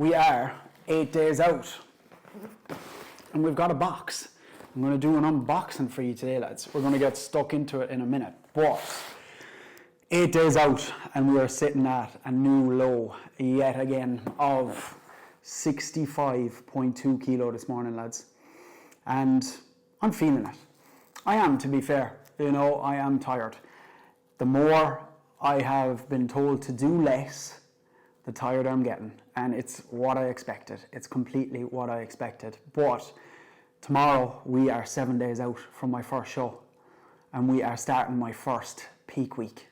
We are 8 days out and we've got a box. I'm going to do an unboxing for you today, lads. We're going to get stuck into it in a minute, but 8 days out and we are sitting at a new low yet again of 65.2 kilo this morning, lads. And I'm feeling it. I am, to be fair. You know, I am tired. The more I have been told to do less, the tired I'm getting. And it's what I expected. It's completely what I expected. But tomorrow we are 7 days out from my first show. And we are starting my first peak week.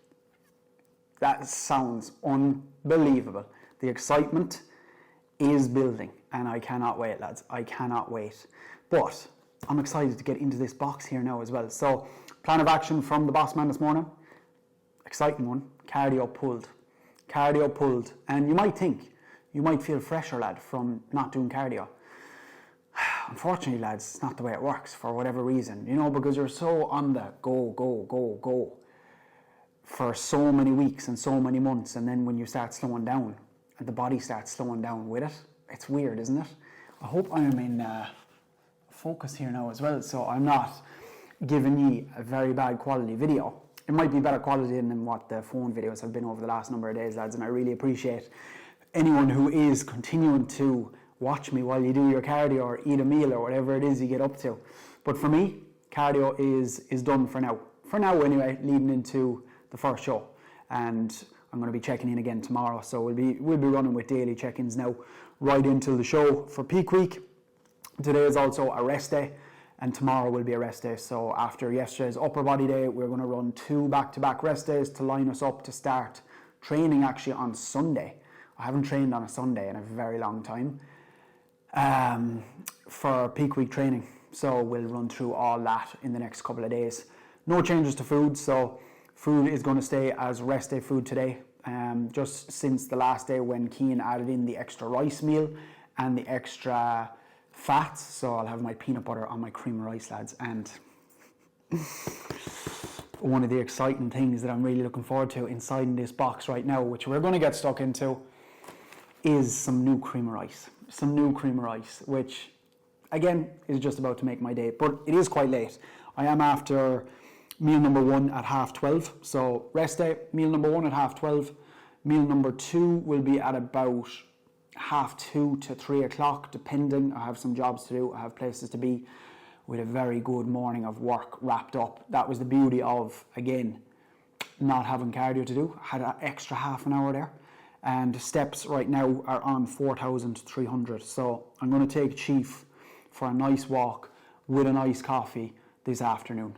That sounds unbelievable. The excitement is building. And I cannot wait, lads. I cannot wait. But I'm excited to get into this box here now as well. So, plan of action from the boss man this morning. Exciting one. Cardio pulled. Cardio pulled. And you might feel fresher, lad, from not doing cardio. Unfortunately, lads, it's not the way it works for whatever reason. You know, because you're so on the go for so many weeks and so many months. And then when you start slowing down and the body starts slowing down with it, it's weird, isn't it? I hope I'm in focus here now as well, so I'm not giving you a very bad quality video. It might be better quality than what the phone videos have been over the last number of days, lads, and I really appreciate anyone who is continuing to watch me while you do your cardio or eat a meal or whatever it is you get up to. But for me, cardio is done for now. For now anyway, leading into the first show. And I'm going to be checking in again tomorrow, so we'll be running with daily check-ins now right into the show for peak week. Today is also a rest day, and tomorrow will be a rest day. So after yesterday's upper body day, we're going to run 2 back-to-back rest days to line us up to start training actually on Sunday. I haven't trained on a Sunday in a very long time for peak week training. So we'll run through all that in the next couple of days. No changes to food, so food is going to stay as rest day food today. Just since the last day when Keane added in the extra rice meal and the extra fats, so I'll have my peanut butter on my cream rice, lads. And one of the exciting things that I'm really looking forward to inside this box right now, which we're going to get stuck into, is some new cream rice. Some new cream rice, which again is just about to make my day, but it is quite late. I am after meal number 1 at 12:30, so rest day, meal number 1 at 12:30. Meal number 2 will be at about 2:30 to 3 o'clock, depending. I have some jobs to do, I have places to be, with a very good morning of work wrapped up. That was the beauty of, again, not having cardio to do. I had an extra half an hour there, and steps right now are on 4,300. So I'm going to take Chief for a nice walk with a nice coffee this afternoon,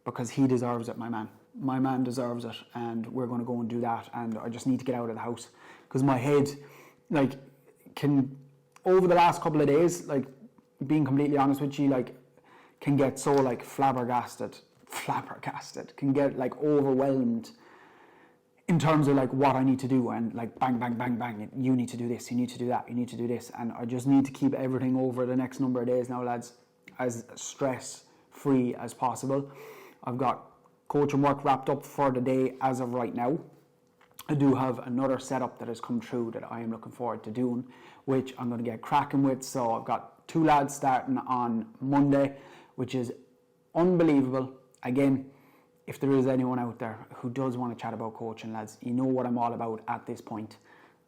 because he deserves it, my man. My man deserves it, and we're going to go and do that. And I just need to get out of the house, because my head, like, can, over the last couple of days, like, being completely honest with you, like, can get so, like, flabbergasted, can get, like, overwhelmed in terms of, like, what I need to do, and, like, bang, you need to do this, you need to do that, you need to do this, and I just need to keep everything over the next number of days now, lads, as stress-free as possible. I've got coaching work wrapped up for the day as of right now. I do have another setup that has come through that I am looking forward to doing, which I'm going to get cracking with. So I've got 2 lads starting on Monday, which is unbelievable. Again, if there is anyone out there who does want to chat about coaching, lads, you know what I'm all about at this point.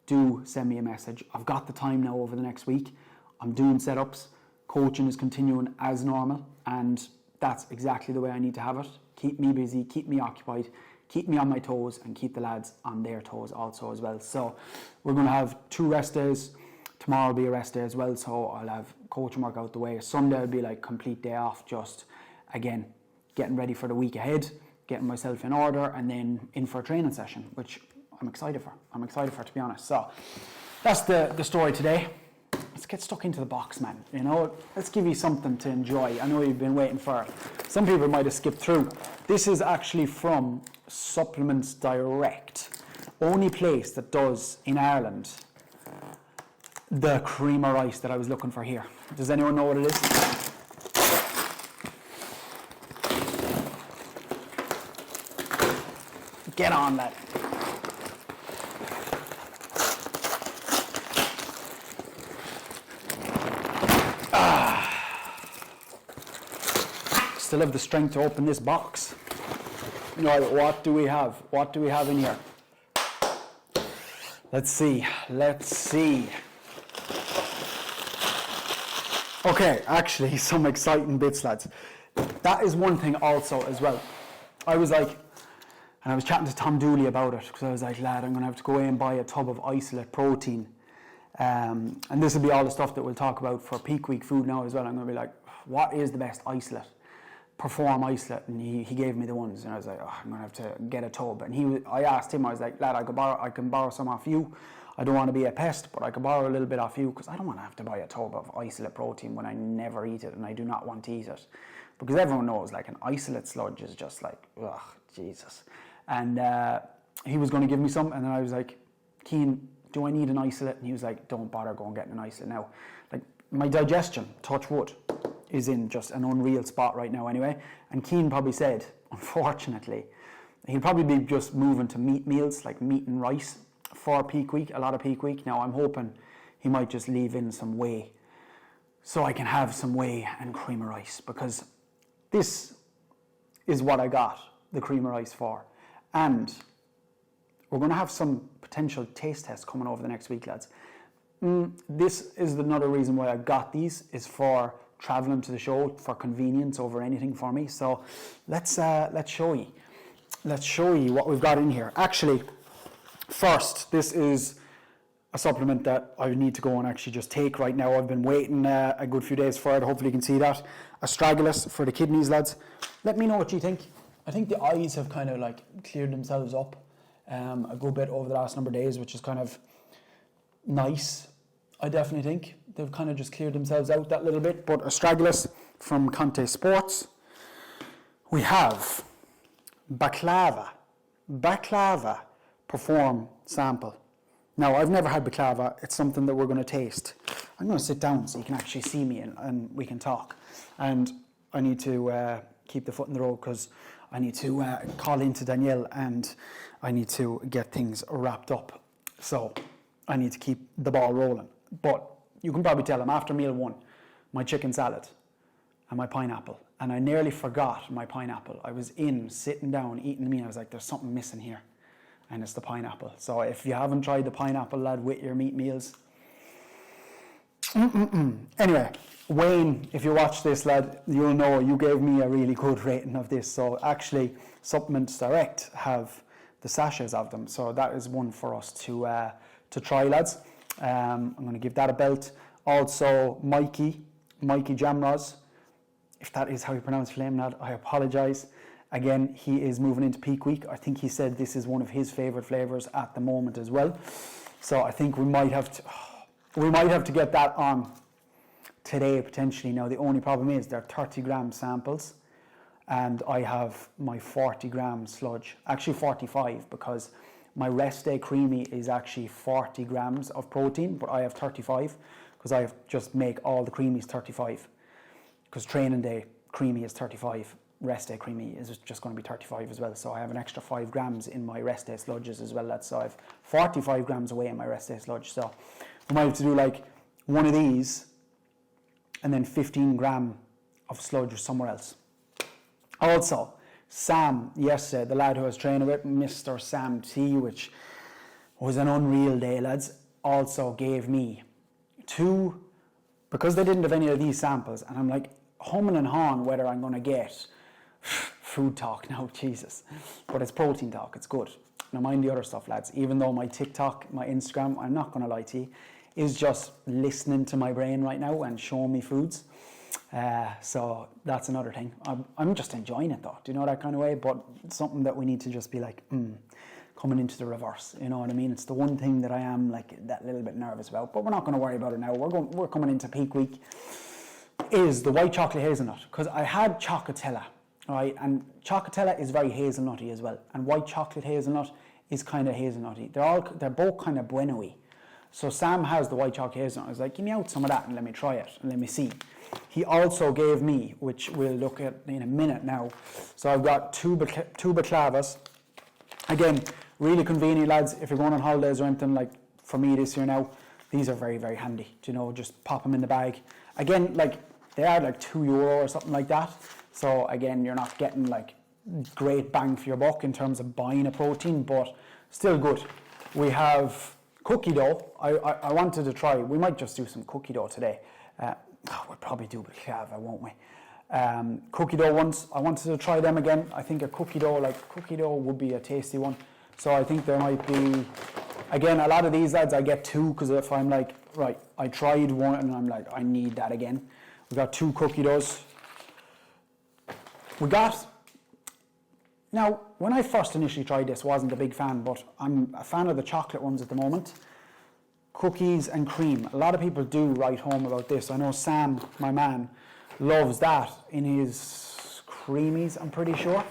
Do send me a message. I've got the time now over the next week. I'm doing setups. Coaching is continuing as normal, and that's exactly the way I need to have it. Keep me busy, keep me occupied, keep me on my toes, and keep the lads on their toes also as well. So we're going to have 2 rest days. Tomorrow will be a rest day as well, so I'll have coaching work out the way. Sunday will be like complete day off, just, again, getting ready for the week ahead, getting myself in order, and then in for a training session, which I'm excited for. To be honest. So that's the story today. Let's get stuck into the box, man. You know, let's give you something to enjoy. I know you've been waiting for it. Some people might have skipped through. This is actually from Supplements Direct, only place that does in Ireland the cream of rice that I was looking for here. Does anyone know what it is? Get on, lad. still have the strength to open this box. Right, what do we have? What do we have in here? Let's see. Okay, actually, some exciting bits, lads. That is one thing also as well. I was like, and I was chatting to Tom Dooley about it, because I was like, lad, I'm going to have to go away and buy a tub of isolate protein. And this will be all the stuff that we'll talk about for peak week food now as well. I'm going to be like, what is the best isolate? Perform isolate. And he gave me the ones. And I was like, oh, I'm going to have to get a tub. And I asked him, I was like, lad, I can borrow some off you. I don't want to be a pest, but I can borrow a little bit off you, because I don't want to have to buy a tub of isolate protein when I never eat it and I do not want to eat it. Because everyone knows, like, an isolate sludge is just like, ugh, Jesus. And he was going to give me some, and then I was like, Cian, do I need an isolate? And he was like, don't bother going getting an isolate now. Like, my digestion, touch wood, is in just an unreal spot right now anyway. And Cian probably said, unfortunately, he'll probably be just moving to meat meals, like meat and rice, for peak week, a lot of peak week. Now I'm hoping he might just leave in some whey, so I can have some whey and cream of rice, because this is what I got the cream of rice for. And we're going to have some potential taste tests coming over the next week, lads. This is another reason why I got these, is for traveling to the show, for convenience over anything for me. So let's show you. Let's show you what we've got in here. Actually, first, this is a supplement that I need to go and actually just take right now. I've been waiting a good few days for it. Hopefully you can see that. Astragalus for the kidneys, lads. Let me know what you think. I think the eyes have kind of like cleared themselves up a good bit over the last number of days, which is kind of nice. I definitely think they've kind of just cleared themselves out that little bit. But Astragalus from Conte Sports. We have Baklava Perform sample. Now, I've never had baklava. It's something that we're going to taste. I'm going to sit down so you can actually see me and we can talk. And I need to keep the foot in the road, because I need to call into Danielle and I need to get things wrapped up. So I need to keep the ball rolling. But you can probably tell I'm after meal one, my chicken salad and my pineapple. And I nearly forgot my pineapple. I was sitting down, eating the meal. I was like, there's something missing here. And it's the pineapple. So if you haven't tried the pineapple, lad, with your meat meals. Anyway, Wayne, if you watch this, lad, you'll know you gave me a really good rating of this. So actually, Supplements Direct have the sachets of them. So that is one for us to try, lads. I'm going to give that a belt. Also, Mikey Jamroz, if that is how you pronounce flame, lad, I apologise. Again, he is moving into peak week. I think he said this is one of his favourite flavours at the moment as well. So I think we might have to get that on today potentially. Now the only problem is they're 30-gram samples, and I have my 40-gram sludge, actually 45, because my rest day creamy is actually 40 grams of protein, but I have 35 because I just make all the creamies 35, because training day creamy is 35. Rest day creamy is just going to be 35 as well. So I have an extra 5 grams in my rest day sludges as well. So I have 45 grams away in my rest day sludge. So we might have to do like one of these and then 15 gram of sludge somewhere else. Also, Sam, yesterday, the lad who I was training with, Mr. Sam T, which was an unreal day, lads, also gave me 2, because they didn't have any of these samples, and I'm like humming and hawing whether I'm going to get food talk now, Jesus. But it's protein talk, it's good. Now mind the other stuff, lads. Even though my TikTok, my Instagram, I'm not going to lie to you, is just listening to my brain right now and showing me foods. So that's another thing. I'm just enjoying it though, do you know, that kind of way? But it's something that we need to just be like, coming into the reverse, you know what I mean? It's the one thing that I am like that little bit nervous about, but we're not going to worry about it now. We're coming into peak week. Is the white chocolate hazelnut, because I had Chocolatella, right? And Chocolatella is very hazelnutty as well, and white chocolate hazelnut is kind of hazelnutty. They're both kind of bueno-y. So Sam has the white chocolate hazelnut. I was like, give me out some of that and let me try it and let me see. He also gave me, which we'll look at in a minute now. So I've got two baklavas. Again, really convenient, lads. If you're going on holidays or anything, like for me this year now, these are very, very handy. Do you know, just pop them in the bag. Again, like they are like €2 or something like that. So again, you're not getting like great bang for your buck in terms of buying a protein, but still good. We have cookie dough. I wanted to try, we might just do some cookie dough today. We'll probably do balaclava, won't we? Cookie dough ones, I wanted to try them again. I think a cookie dough would be a tasty one. So I think there might be, again, a lot of these lads, I get two, because if I'm like, right, I tried one and I'm like, I need that again. We got 2 cookie doughs. Now, when I first initially tried this, wasn't a big fan, but I'm a fan of the chocolate ones at the moment. Cookies and cream. A lot of people do write home about this. I know Sam, my man, loves that in his creamies, I'm pretty sure.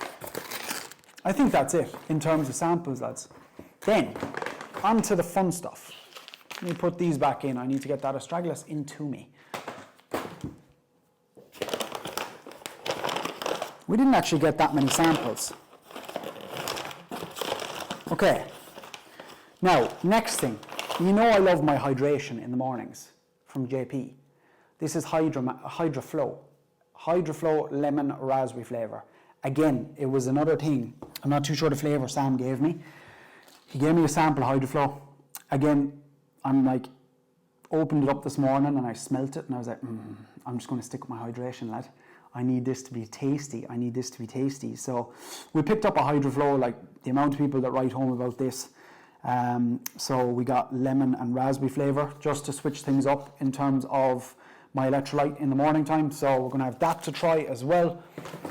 I think that's it in terms of samples, lads. Then, on to the fun stuff. Let me put these back in. I need to get that astragalus into me. We didn't actually get that many samples. Okay. Now, next thing. You know I love my hydration in the mornings from JP. This is HydraFlow. HydraFlow lemon raspberry flavour. Again, it was another thing. I'm not too sure the flavour Sam gave me. He gave me a sample of HydraFlow. Again, I'm like, opened it up this morning and I smelt it and I was like, I'm just going to stick with my hydration, lad. I need this to be tasty. I need this to be tasty. So we picked up a HydraFlow, like the amount of people that write home about this. So we got lemon and raspberry flavour just to switch things up in terms of my electrolyte in the morning time. So we're going to have that to try as well.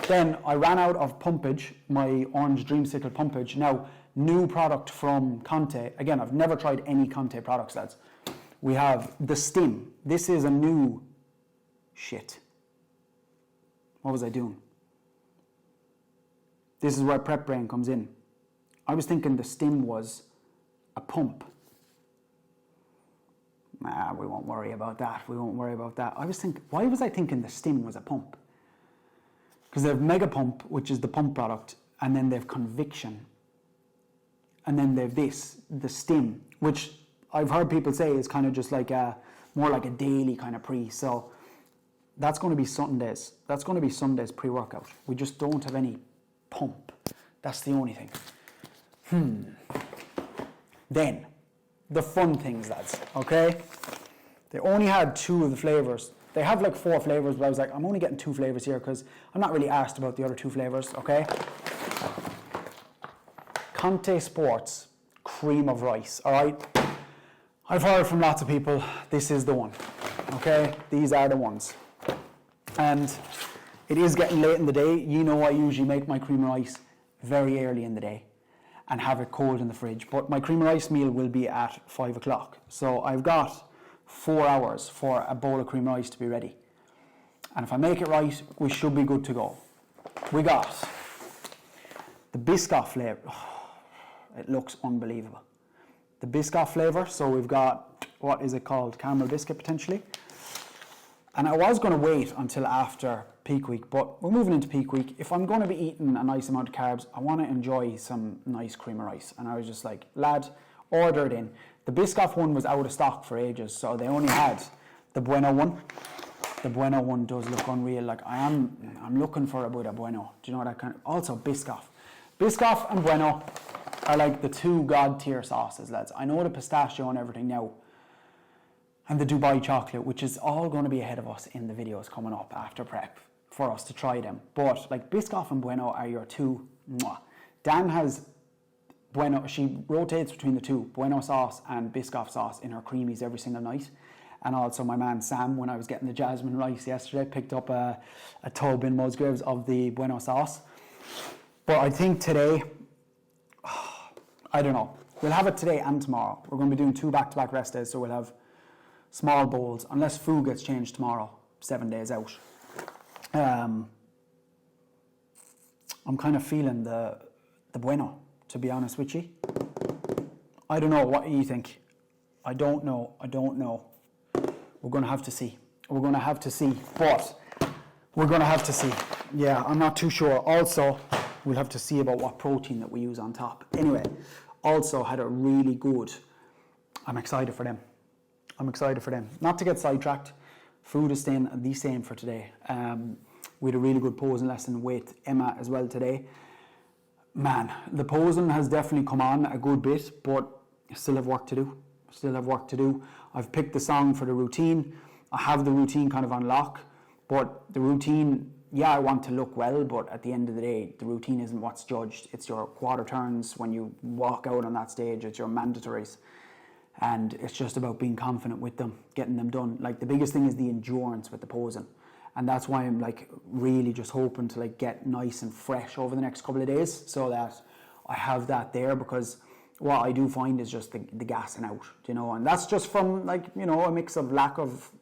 Then I ran out of pumpage, my orange dreamsicle pumpage. Now, new product from Conte. Again, I've never tried any Conte products, lads. We have the Stim. This is a new shit. What was I doing? This is where prep brain comes in. I was thinking the Stim was a pump. Nah, we won't worry about that. We won't worry about that. Why was I thinking the Stim was a pump? Because they have Mega Pump, which is the pump product, and then they have Conviction. And then they have this, the Stim, which I've heard people say is kind of just like more like a daily kind of pre. So that's going to be Sundays. That's going to be Sundays pre-workout. We just don't have any pump. That's the only thing. Then, the fun things, lads, okay? They only had 2 of the flavours. They have like 4 flavours, but I was like, I'm only getting 2 flavours here because I'm not really asked about the other 2 flavours, okay? Conte Sports Cream of Rice, all right? I've heard from lots of people, this is the one, okay? These are the ones. And it is getting late in the day. You know I usually make my cream of rice very early in the day and have it cold in the fridge. But my cream of rice meal will be at 5 o'clock. So I've got 4 hours for a bowl of cream of rice to be ready. And if I make it right, we should be good to go. We got the Biscoff flavour. Oh, it looks unbelievable. The Biscoff flavour. So we've got, what is it called? Caramel biscuit potentially. And I was going to wait until after peak week, but we're moving into peak week. If I'm going to be eating a nice amount of carbs, I want to enjoy some nice cream of rice. And I was just like, lad, order it in. The Biscoff one was out of stock for ages, so they only had the Bueno one. The Bueno one does look unreal. Like I'm looking for a bit of Bueno. Do you know what I kind of? Also Biscoff. Biscoff and Bueno are like the 2 god tier sauces, lads. I know the pistachio and everything now, and the Dubai chocolate, which is all going to be ahead of us in the videos coming up after prep for us to try them. But like Biscoff and Bueno are your 2. Mwah. Dan has Bueno, she rotates between the 2, Bueno sauce and Biscoff sauce in her creamies every single night. And also my man Sam, when I was getting the jasmine rice yesterday, picked up a tub in Musgraves of the Bueno sauce. But I think today, I don't know, we'll have it today and tomorrow. We're going to be doing 2 back-to-back rest days, so we'll have small bowls, unless food gets changed tomorrow, 7 days out. I'm kind of feeling the Bueno, to be honest with you. I don't know, what do you think? I don't know. We're going to have to see. But we're going to have to see. Yeah, I'm not too sure. Also, we'll have to see about what protein that we use on top. Anyway, also had a really good, I'm excited for them. Not to get sidetracked, food is staying the same for today. We had a really good posing lesson with Emma as well today. Man, the posing has definitely come on a good bit, but I still have work to do. I've picked the song for the routine. I have the routine kind of on lock, but the routine, yeah, I want to look well, but at the end of the day, the routine isn't what's judged. It's your quarter turns when you walk out on that stage. It's your mandatories. And it's just about being confident with them, getting them done. Like, the biggest thing is the endurance with the posing. And that's why I'm like really just hoping to like get nice and fresh over the next couple of days, so that I have that there, because what I do find is just the gassing out, you know, and that's just from like, you know, a mix of lack of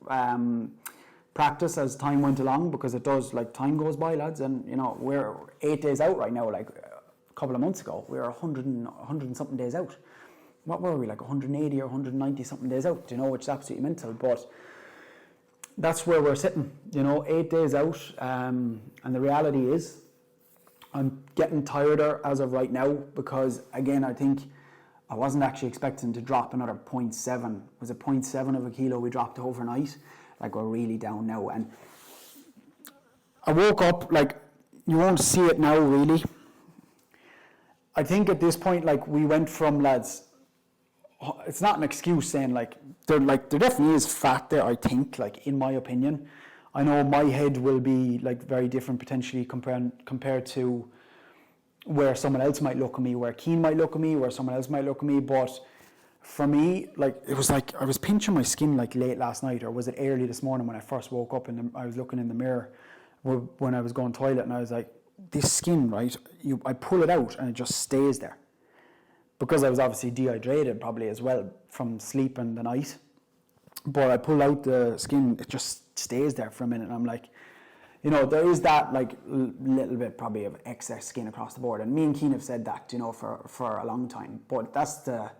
practice as time went along, because it does, like, time goes by, lads, and you know, we're 8 days out right now. Like a couple of months ago, we were 100 and something days out. What were we, like 180 or 190 something days out, you know, which is absolutely mental, but that's where we're sitting, you know, 8 days out, and the reality is I'm getting tireder as of right now, because again, I think I wasn't actually expecting to drop another 0.7. Was it 0.7 of a kilo we dropped overnight? Like, we're really down now. And I woke up, like, you won't see it now really. I think at this point, like, we went from, lads, it's not an excuse saying there definitely is fat there, I think, like, in my opinion. I know my head will be like very different potentially compared to where someone else might look at me, where Keane might look at me, where someone else might look at me. But for me, like, it was like I was pinching my skin like late last night, or was it early this morning when I first woke up and I was looking in the mirror when I was going to the toilet, and I was like, this skin, right, I pull it out and it just stays there. Because I was obviously dehydrated probably as well from sleeping the night. But I pull out the skin, it just stays there for a minute, and I'm like, you know, there is that like little bit probably of excess skin across the board. And me and Keane have said that, you know, for a long time. But that's the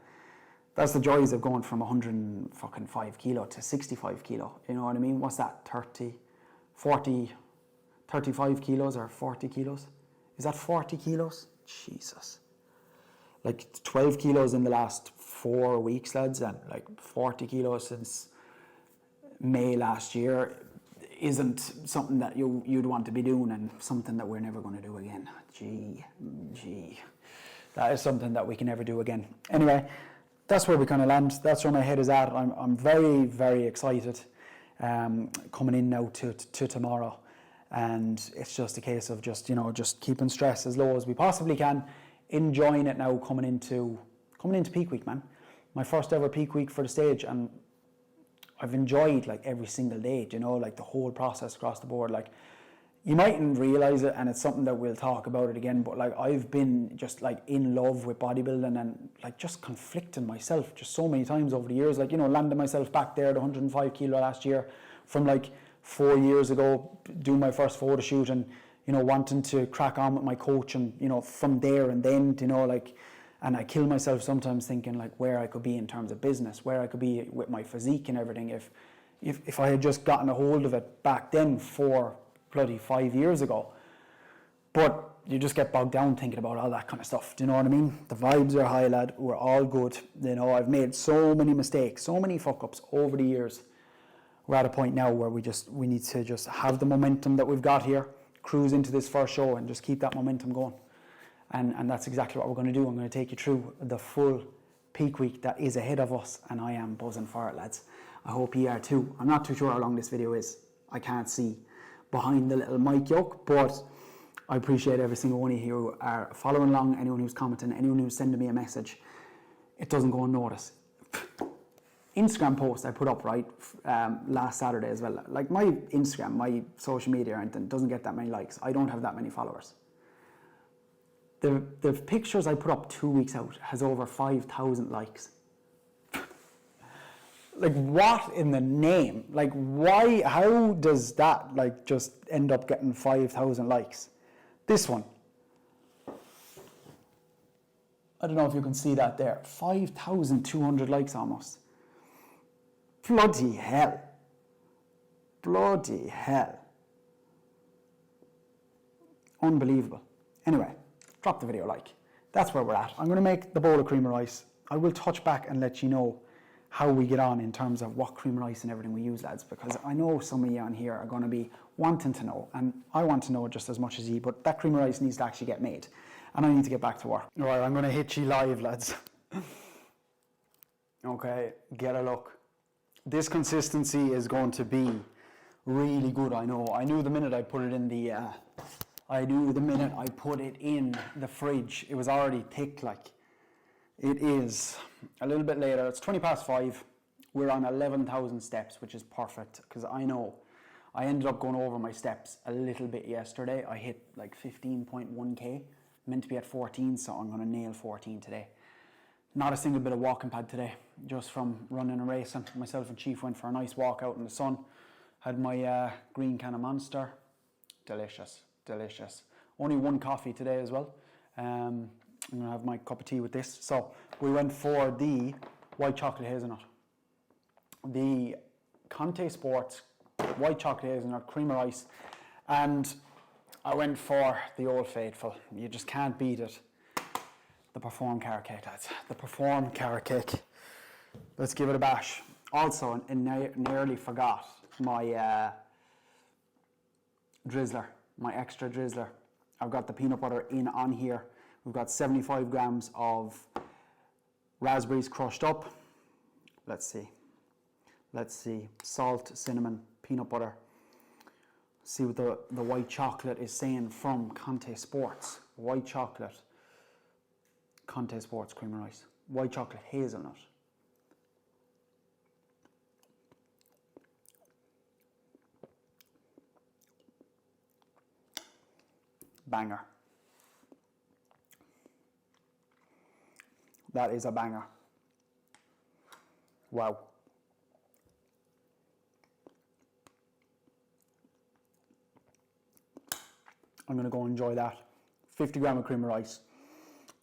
joys of going from 105 kilo to 65 kilo. You know what I mean? What's that, 35 kilos or 40 kilos? Is that 40 kilos? Jesus. Like 12 kilos in the last 4 weeks, lads, and like 40 kilos since May last year isn't something that you'd want to be doing, and something that we're never going to do again. Gee. That is something that we can never do again. Anyway, that's where we kind of land. That's where my head is at. I'm very, very excited coming in now to tomorrow. And it's just a case of just keeping stress as low as we possibly can, enjoying it now coming into peak week, man. My first ever peak week for the stage, and I've enjoyed like every single day, like the whole process across the board. Like, you mightn't realise it, and it's something that we'll talk about it again, but like, I've been just like in love with bodybuilding, and like just conflicting myself just so many times over the years, like, landing myself back there at 105 kilo last year from like 4 years ago, doing my first photo shoot, and wanting to crack on with my coach, and from there and then, and I kill myself sometimes thinking like where I could be in terms of business, where I could be with my physique and everything if I had just gotten a hold of it back then 5 years ago. But you just get bogged down thinking about all that kind of stuff. Do you know what I mean? The vibes are high, lad. We're all good. I've made so many mistakes, so many fuck-ups over the years. We're at a point now where we need to just have the momentum that we've got here, cruise into this first show, and just keep that momentum going. And that's exactly what we're going to do. I'm going to take you through the full peak week that is ahead of us, and I am buzzing for it, lads. I hope you are too. I'm not too sure how long this video is. I can't see behind the little mic yoke, but I appreciate every single one of you who are following along, anyone who's commenting, anyone who's sending me a message. It doesn't go unnoticed. Instagram post I put up last Saturday as well. Like, my Instagram, my social media or anything doesn't get that many likes. I don't have that many followers. The pictures I put up 2 weeks out has over 5,000 likes. Like, what in the name? Like, why? How does that just end up getting 5,000 likes? This one. I don't know if you can see that there. 5,200 likes almost. Bloody hell. Bloody hell. Unbelievable. Anyway, drop the video a like. That's where we're at. I'm going to make the bowl of cream of rice. I will touch back and let you know how we get on in terms of what cream of rice and everything we use, lads, because I know some of you on here are going to be wanting to know, and I want to know just as much as you, but that cream of rice needs to actually get made, and I need to get back to work. All right, I'm going to hit you live, lads. Okay, get a look. This consistency is going to be really good, I know. I knew the minute I put it in the fridge, it was already thick. Like, it is a little bit later. It's 5:20. We're on 11,000 steps, which is perfect, because I know I ended up going over my steps a little bit yesterday. I hit like 15.1k, meant to be at 14, so I'm going to nail 14 today. Not a single bit of walking pad today, just from running and racing. Myself and Chief went for a nice walk out in the sun. Had my green can of Monster. Delicious, delicious. Only one coffee today as well. I'm going to have my cup of tea with this. So we went for the white chocolate hazelnut. The Conte Sports white chocolate hazelnut cream of rice. And I went for the Old Faithful. You just can't beat it. The Perform carrot cake, lads. The Perform carrot cake. Let's give it a bash. Also, I nearly forgot my drizzler, my extra drizzler. I've got the peanut butter in on here. We've got 75 grams of raspberries crushed up. Let's see. Salt, cinnamon, peanut butter. See what the white chocolate is saying from Conte Sports. White chocolate. Conte Sports cream of rice. White chocolate hazelnut. Banger. That is a banger. Wow. I'm going to go enjoy that. 50 grams of cream of rice.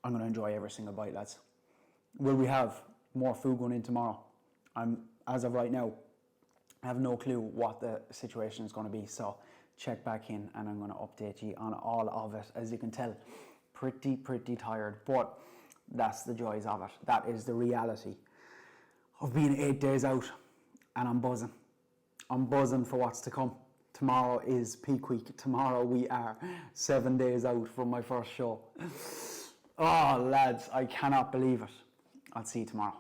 I'm going to enjoy every single bite, lads. Will we have more food going in tomorrow? As of right now, I have no clue what the situation is going to be. So check back in and I'm going to update you on all of it. As you can tell, pretty tired, but that's the joys of it. That is the reality of being 8 days out, and I'm buzzing. I'm buzzing for what's to come. Tomorrow is peak week. Tomorrow we are 7 days out from my first show. Oh, lads, I cannot believe it. I'll see you tomorrow.